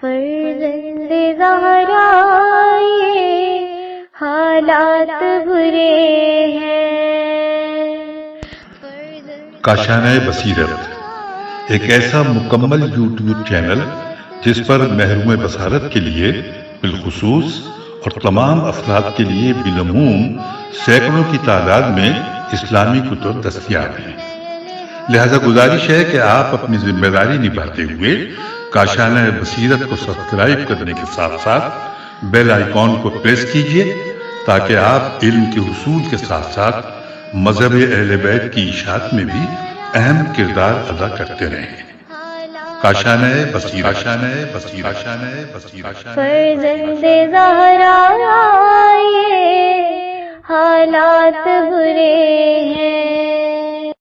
فرزند زہرا یہ حالات برے ہیں۔ کاشانہ بصیرت ایک ایسا مکمل یوٹیوب چینل جس پر محروم بصارت کے لیے بالخصوص اور تمام افراد کے لیے بالعموم سینکڑوں کی تعداد میں اسلامی کتب دستیاب ہیں۔ لہذا گزارش ہے کہ آپ اپنی ذمہ داری نبھاتے ہوئے کاشانہ بصیرت کو سبسکرائب کرنے کے ساتھ ساتھ بیل آئیکن کو پریس کیجئے تاکہ آپ علم کے حصول کے ساتھ ساتھ مذہب اہل بیت کی اشاعت میں بھی اہم کردار ادا کرتے رہیں۔ کاشانہ بصیرت۔ فرزند زہرا یہ حالات برے ہیں۔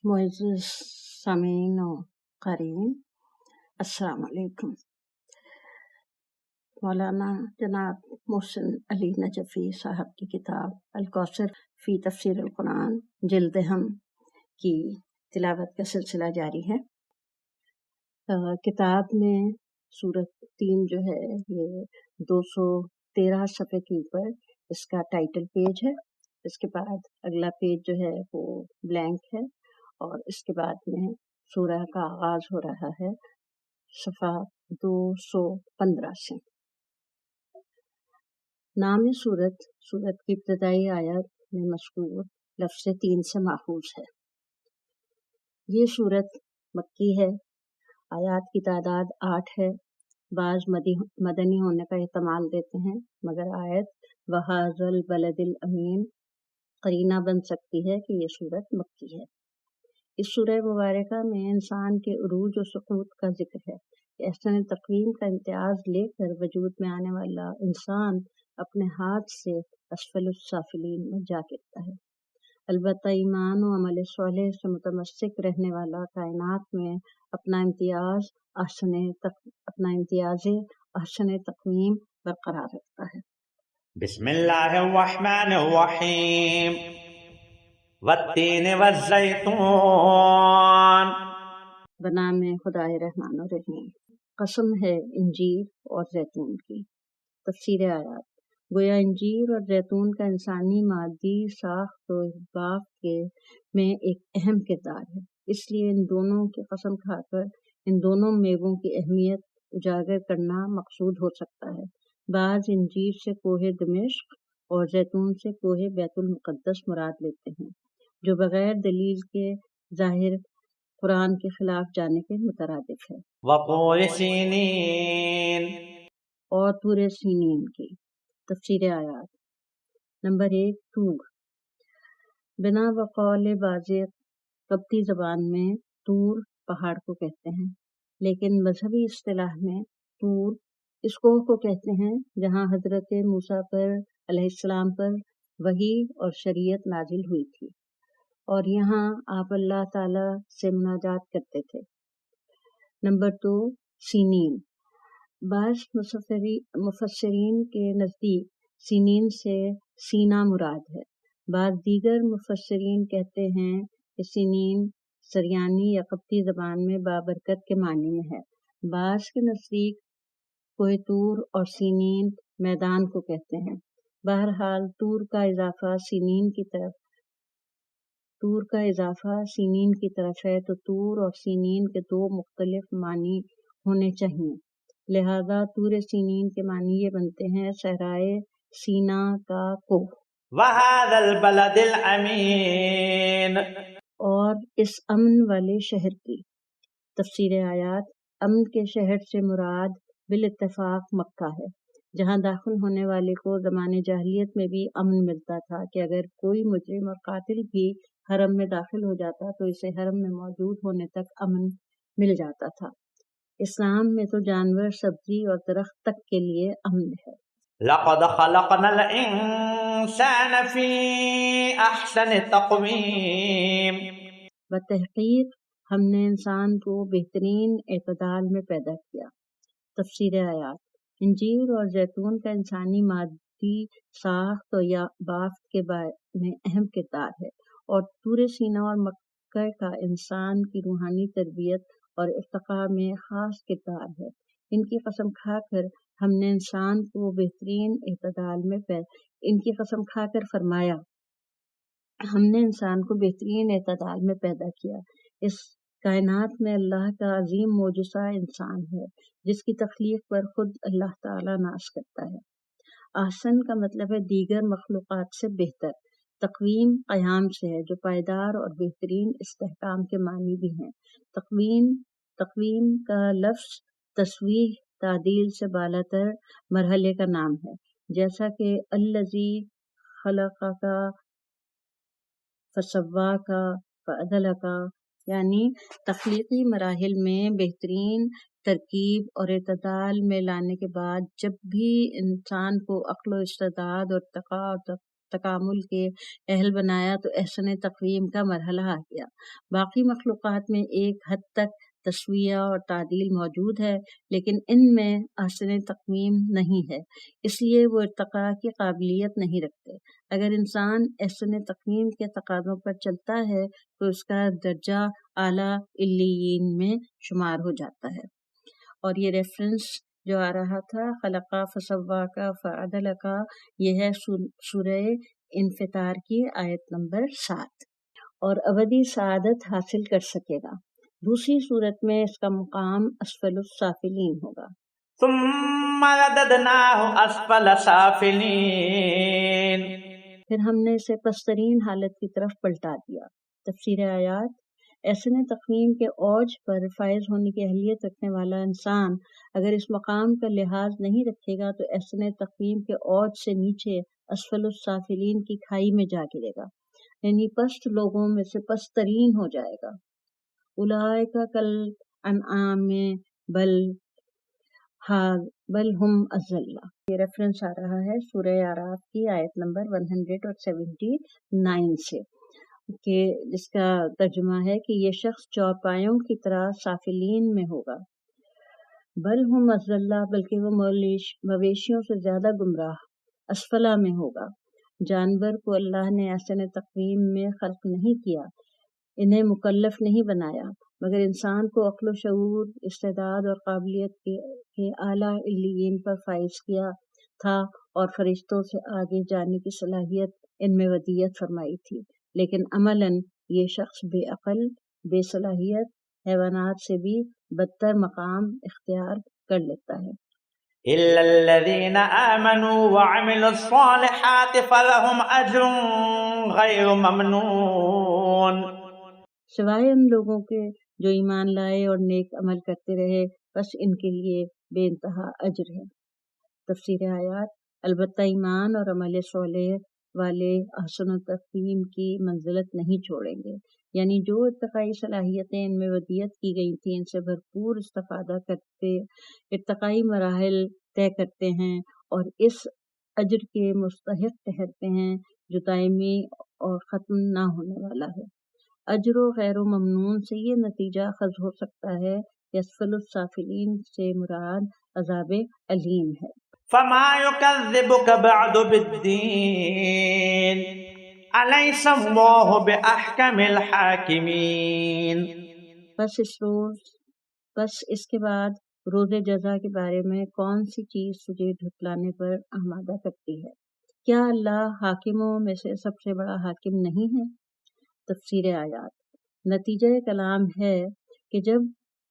معزز سامعین و قارئین، السلام علیکم۔ مولانا جناب محسن علی نجفی صاحب کی کتاب الکوثر فی تفسیر القرآن جلد ہم کی تلاوت کا سلسلہ جاری ہے۔ کتاب میں سورت 3 جو ہے یہ 213 صفحے کے اوپر اس کا ٹائٹل پیج ہے۔ اس کے بعد اگلا پیج جو ہے وہ بلینک ہے اور اس کے بعد میں سورہ کا آغاز ہو رہا ہے صفحہ 215 سے۔ نام سورت کی ابتدائی آیت میں مذکور لفظ 3 سے ماخوذ ہے۔ یہ سورت مکی ہے، آیات کی تعداد 8 ہے۔ بعض مدنی ہونے کا احتمال دیتے ہیں، مگر آیت وَهَٰذَا الْبَلَدِ الْأَمِينَ قرینہ بن سکتی ہے کہ یہ سورت مکی ہے۔ اس سورہ مبارکہ میں انسان کے عروج و سقوط کا ذکر ہے کہ احسن تقویم کا امتیاز لے کر وجود میں آنے والا انسان اپنے ہاتھ سے اسفل السافلین میں جا گرتا ہے۔ البتہ ایمان و عمل صالح سے متمسک رہنے والا کائنات میں اپنا امتیاز احسن تقویم برقرار رکھتا ہے۔ بسم اللہ الرحمن الرحیم والتین والزیتون، بنام خدائے رحمان الرحیم۔ قسم ہے انجیر اور زیتون کی۔ تفسیر آیات۔ گویا انجیر اور زیتون کا انسانی مادی ساخت و بافت میں ایک اہم کردار ہے، اس لیے ان دونوں کی قسم کھا کر ان دونوں میووں کی اہمیت اجاگر کرنا مقصود ہو سکتا ہے۔ بعض انجیر سے کوہ دمشق اور زیتون سے کوہ بیت المقدس مراد لیتے ہیں، جو بغیر دلیل کے ظاہر قرآن کے خلاف جانے کے مترادف ہے۔ وطور سینین، اور طور سینین کی۔ تفسیر آیات۔ نمبر 1، طور۔ بنا بقول بعض قبطی زبان میں طور پہاڑ کو کہتے ہیں، لیکن مذہبی اصطلاح میں طور اس کوہ کو کہتے ہیں جہاں حضرت موسیٰ علیہ السلام پر وحی اور شریعت نازل ہوئی تھی، اور یہاں آپ اللہ تعالی سے مناجات کرتے تھے۔ نمبر 2، سینین۔ بعض مفسرین کے نزدیک سینین سے سینا مراد ہے۔ بعض دیگر مفسرین کہتے ہیں کہ سینین سریانی یا قبطی زبان میں بابرکت کے معنی میں ہے۔ بعض کے نزدیک کوہ طور اور سینین میدان کو کہتے ہیں۔ بہرحال طور کا اضافہ سینین کی طرف ہے تو طور اور سینین کے 2 مختلف معنی ہونے چاہیے، لہذا طور سینین کے معنی یہ بنتے ہیں صحرائے سینا کا کوہ، وَهَٰذَا الْبَلَدِ الْأَمِينَ، اور اس امن والے شہر کی۔ تفسیر آیات۔ امن کے شہر سے مراد بالاتفاق مکہ ہے، جہاں داخل ہونے والے کو زمانے جاہلیت میں بھی امن ملتا تھا کہ اگر کوئی مجرم اور قاتل بھی حرم میں داخل ہو جاتا تو اسے حرم میں موجود ہونے تک امن مل جاتا تھا۔ اسلام میں تو جانور، سبزی اور درخت تک کے لیے امن ہے۔ لَقَدْ خَلَقْنَا الْإِنسَانَ فِي أَحْسَنِ تَقْوِيمٍ، بتحقیق ہم نے انسان کو بہترین اعتدال میں پیدا کیا۔ تفسیر آیات۔ انجیر اور زیتون کا انسانی مادی ساخت یا بافت کے بارے میں اہم کردار ہے، اور طور سینا اور مکہ کا انسان کی روحانی تربیت اور ارتقاء میں خاص کردار ہے۔ ان کی قسم کھا کر ہم نے انسان کو بہترین اعتدال میں ان کی قسم کھا کر فرمایا ہم نے انسان کو بہترین اعتدال میں پیدا کیا۔ اس کائنات میں اللہ کا عظیم معجزہ انسان ہے جس کی تخلیق پر خود اللہ تعالیٰ ناز کرتا ہے۔ احسن کا مطلب ہے دیگر مخلوقات سے بہتر۔ تقویم قیام سے ہے جو پائیدار اور بہترین استحکام کے معنی بھی ہیں۔ تقویم کا لفظ تسویح تعدیل سے بالاتر مرحلے کا نام ہے، جیسا کہ الذی خلقک فسواک فعدلک، یعنی تخلیقی مراحل میں بہترین ترکیب اور اعتدال میں لانے کے بعد جب بھی انسان کو عقل و استعداد اور تکامل کے اہل بنایا تو احسن تقویم کا مرحلہ آ گیا۔ باقی مخلوقات میں ایک حد تک تسویہ اور تعدیل موجود ہے لیکن ان میں احسن تقویم نہیں ہے، اس لیے وہ ارتقاء کی قابلیت نہیں رکھتے۔ اگر انسان احسن تقویم کے تقاضوں پر چلتا ہے تو اس کا درجہ اعلیٰ علیین میں شمار ہو جاتا ہے۔ اور یہ ریفرنس جو آ رہا تھا خلقا فسواکا فعدلکا، یہ ہے سورہ انفطار کی آیت نمبر 7۔ اور ابدی سعادت حاصل کر سکے گا۔ دوسری صورت میں اس کا مقام اسفل السافلین ہوگا۔ ثم رددناه اسفل سافلین، پھر ہم نے اسے پسترین حالت کی طرف پلٹا دیا۔ تفسیر آیات: احسن تقویم کے اوج پر فائز ہونے کی اہلیت رکھنے والا انسان اگر اس مقام کا لحاظ نہیں رکھے گا تو احسن تقویم کے اوج سے نیچے اسفل السافلین کی کھائی میں جا گرے گا، یعنی پست لوگوں میں سے پست ترین ہو جائے گا۔ اولئک کالانعام بل ہم اضل، یہ ریفرنس آ رہا ہے سورہ اعراف کی آیت نمبر 179 سے، کہ جس کا ترجمہ ہے کہ یہ شخص چوپایوں کی طرح سافلین میں ہوگا۔ بل ہم اضل، بلکہ وہ مویشیوں سے زیادہ گمراہ اسفلا میں ہوگا۔ جانور کو اللہ نے احسن تقویم میں خلق نہیں کیا، انہیں مکلف نہیں بنایا، مگر انسان کو عقل و شعور، استعداد اور قابلیت کے اعلیٰ علیین پر فائز کیا تھا اور فرشتوں سے آگے جانے کی صلاحیت ان میں ودیت فرمائی تھی، لیکن عملاً یہ شخص بے عقل، بے صلاحیت، حیوانات سے بھی بدتر مقام اختیار کر لیتا ہے۔ إلا الذين آمنوا وعملوا الصالحات فلهم أجر غير ممنون، سوائے ان لوگوں کے جو ایمان لائے اور نیک عمل کرتے رہے، بس ان کے لیے بے انتہا اجر ہے۔ تفسیر آیات: البتہ ایمان اور عمل صالح والے احسن تقویم کی منزلت نہیں چھوڑیں گے، یعنی جو ارتقائی صلاحیتیں ان میں ودیت کی گئی تھیں ان سے بھرپور استفادہ کرتے ارتقائی مراحل طے کرتے ہیں اور اس اجر کے مستحق ٹھہرتے ہیں جو دائمی اور ختم نہ ہونے والا ہے۔ اجر و غیر و ممنون سے یہ نتیجہ اخذ ہو سکتا ہے کہ اسفل السافلین سے مراد عذاب علیم ہے۔ فما يكذبك بعد بالدين أليس الله بأحكم الحاكمين، بس اس کے بعد روز جزا کے بارے میں کون سی چیز تجھے جھٹلانے پر آمادہ کرتی ہے؟ کیا اللہ حاکموں میں سے سب سے بڑا حاکم نہیں ہے؟ تفسیر آیات: نتیجہ کلام ہے کہ جب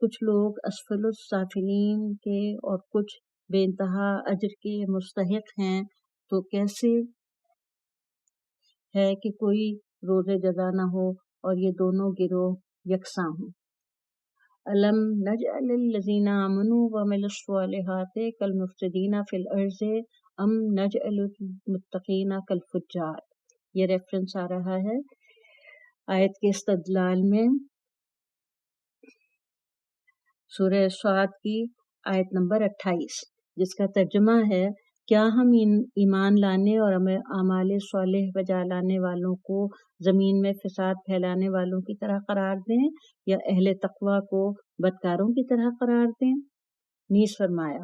کچھ لوگ اسفل السافلین کے اور کچھ بے انتہا اجر کے مستحق ہیں تو کیسے ہے کہ کوئی روز جزا نہ ہو اور یہ دونوں گروہ یکساں ہوں۔ الم نجعل الذین آمنوا وعملوا الصالحات کالمفسدین فی الارض ام نجعل المتقین کالفجار، یہ ریفرنس آ رہا ہے آیت کے استدلال میں سورہ صاد کی آیت نمبر 28، جس کا ترجمہ ہے کیا ہم ایمان لانے اور اعمال صالح بجا لانے والوں کو زمین میں فساد پھیلانے والوں کی طرح قرار دیں یا اہل تقوی کو بدکاروں کی طرح قرار دیں؟ نیز فرمایا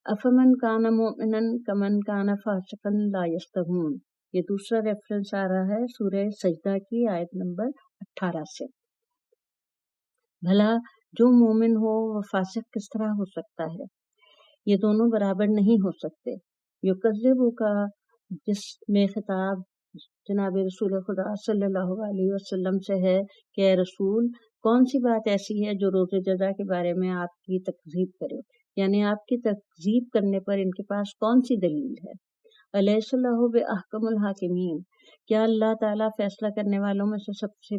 افمن کان مؤمنا کمن کان فاسقا لا یستوون، یہ دوسرا ریفرنس آ رہا ہے سورہ سجدہ کی آیت نمبر 18 سے۔ بھلا جو مومن ہو وہ فاسق کس طرح ہو سکتا ہے؟ یہ دونوں برابر نہیں ہو سکتے۔ یکذبو کا جس میں خطاب جناب رسول خدا صلی اللہ علیہ وسلم سے ہے کہ اے رسول، کون سی بات ایسی ہے جو روز جزا کے بارے میں آپ کی تکذیب کرے، یعنی آپ کی تکذیب کرنے پر ان کے پاس کون سی دلیل ہے؟ الیس اللہ بأحکم الحاکمین، کیا اللہ تعالیٰ فیصلہ کرنے والوں میں سے سب سے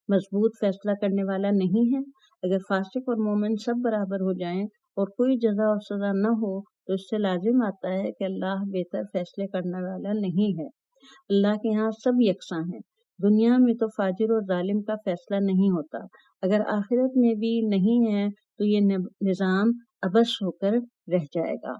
مضبوط فیصلہ کرنے والا نہیں ہے؟ اگر فاسق اور مومن سب برابر ہو جائیں اور کوئی جزا اور سزا نہ ہو تو اس سے لازم آتا ہے کہ اللہ بہتر فیصلے کرنے والا نہیں ہے۔ اللہ کے ہاں سب یکساں ہیں۔ دنیا میں تو فاجر اور ظالم کا فیصلہ نہیں ہوتا، اگر آخرت میں بھی نہیں ہے تو یہ نظام عبث ہو کر رہ جائے گا۔